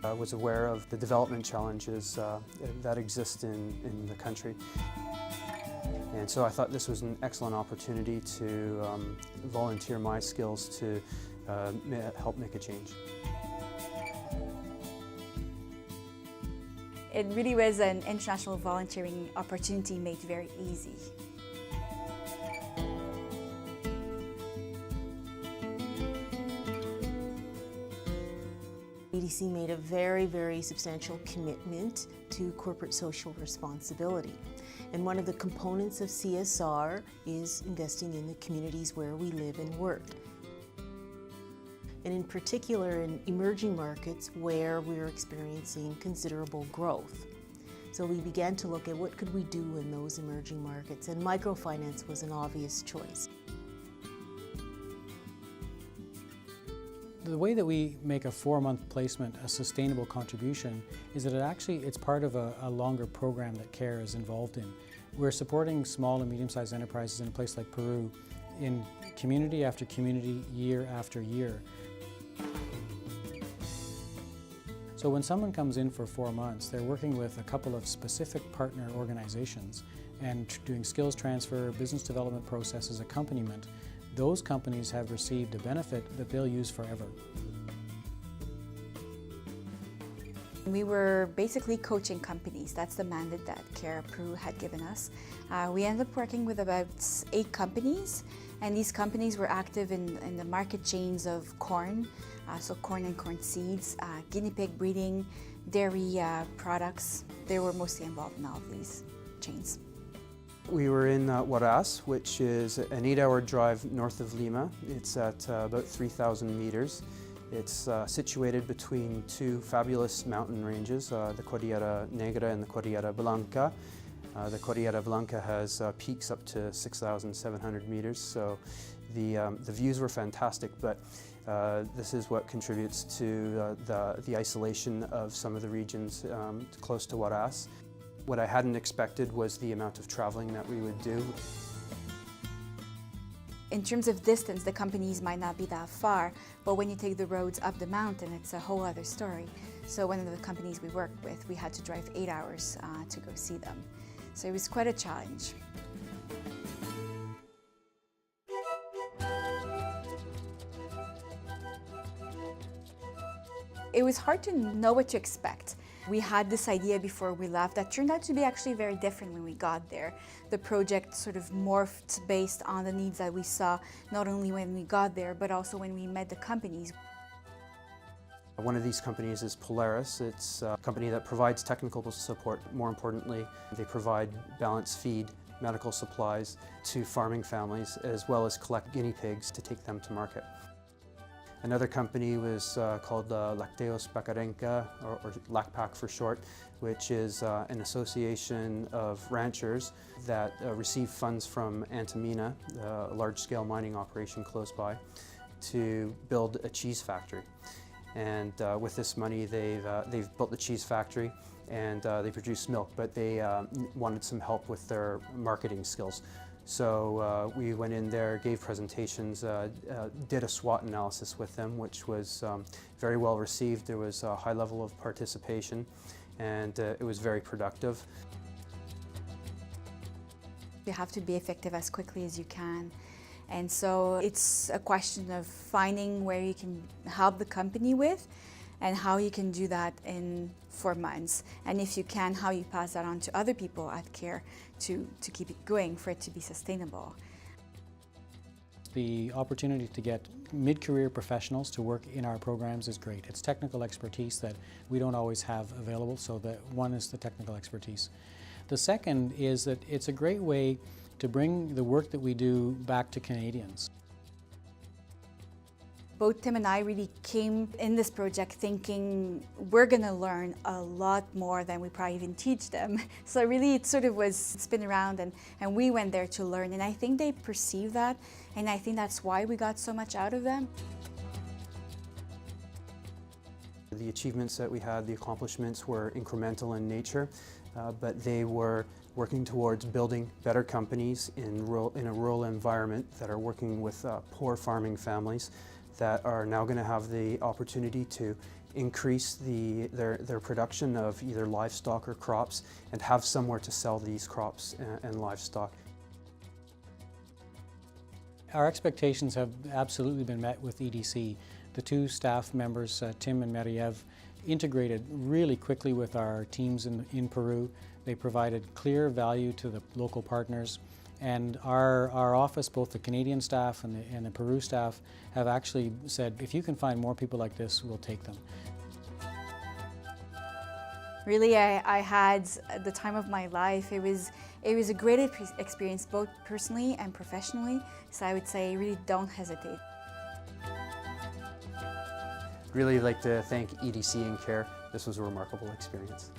I was aware of the development challenges that exist in the country. And so I thought this was an excellent opportunity to volunteer my skills to help make a change. It really was an international volunteering opportunity made very easy. EDC made a very substantial commitment to corporate social responsibility. And one of the components of CSR is investing in the communities where we live and work. And in particular in emerging markets where we're experiencing considerable growth. So we began to look at what could we do in those emerging markets, and microfinance was an obvious choice. The way that we make a 4-month placement a sustainable contribution is that it's part of a longer program that CARE is involved in. We're supporting small and medium-sized enterprises in a place like Peru in community after community, year after year. So when someone comes in for 4 months, they're working with a couple of specific partner organizations and doing skills transfer, business development processes, accompaniment. Those companies have received a benefit that they'll use forever. We were basically coaching companies. That's the mandate that CARE Peru had given us. We ended up working with about 8 companies, and these companies were active in the market chains of corn, so corn and corn seeds, guinea pig breeding, dairy products. They were mostly involved in all of these chains. We were in Huaraz, which is an 8-hour drive north of Lima. It's at about 3,000 meters. It's situated between 2 fabulous mountain ranges, the Cordillera Negra and the Cordillera Blanca. The Cordillera Blanca has peaks up to 6,700 meters, so the views were fantastic, but this is what contributes to the isolation of some of the regions close to Huaraz. What I hadn't expected was the amount of traveling that we would do. In terms of distance, the companies might not be that far, but when you take the roads up the mountain, it's a whole other story. So one of the companies we worked with, we had to drive 8 hours to go see them. So it was quite a challenge. It was hard to know what to expect. We had this idea before we left that turned out to be actually very different when we got there. The project sort of morphed based on the needs that we saw, not only when we got there, but also when we met the companies. One of these companies is Polaris. It's a company that provides technical support. More importantly, they provide balanced feed, medical supplies to farming families, as well as collect guinea pigs to take them to market. Another company was called Lácteos Pacarenca, or LACPAC for short, which is an association of ranchers that receive funds from Antamina, a large-scale mining operation close by, to build a cheese factory. And with this money, they've built the cheese factory and they produce milk, but they wanted some help with their marketing skills. So we went in there, gave presentations, did a SWOT analysis with them, which was very well received. There was a high level of participation, and it was very productive. You have to be effective as quickly as you can. And so it's a question of finding where you can help the company with and how you can do that in 4 months. And if you can, how you pass that on to other people at CARE to keep it going, for it to be sustainable. The opportunity to get mid-career professionals to work in our programs is great. It's technical expertise that we don't always have available, so that one is the technical expertise. The second is that it's a great way to bring the work that we do back to Canadians. Both Tim and I really came in this project thinking we're going to learn a lot more than we probably even teach them. So really it sort of was spin around and we went there to learn, and I think they perceive that, and I think that's why we got so much out of them. The achievements that we had, the accomplishments were incremental in nature, but they were working towards building better companies in a rural environment that are working with poor farming families that are now going to have the opportunity to increase their production of either livestock or crops and have somewhere to sell these crops and livestock. Our expectations have absolutely been met with EDC. The two staff members, Tim and Mariev, integrated really quickly with our teams in Peru. They provided clear value to the local partners, and our office, both the Canadian staff and the Peru staff, have actually said, if you can find more people like this, we'll take them. Really, I had the time of my life. It was a great experience, both personally and professionally, so I would say really don't hesitate. Really like to thank EDC and CARE. This was a remarkable experience.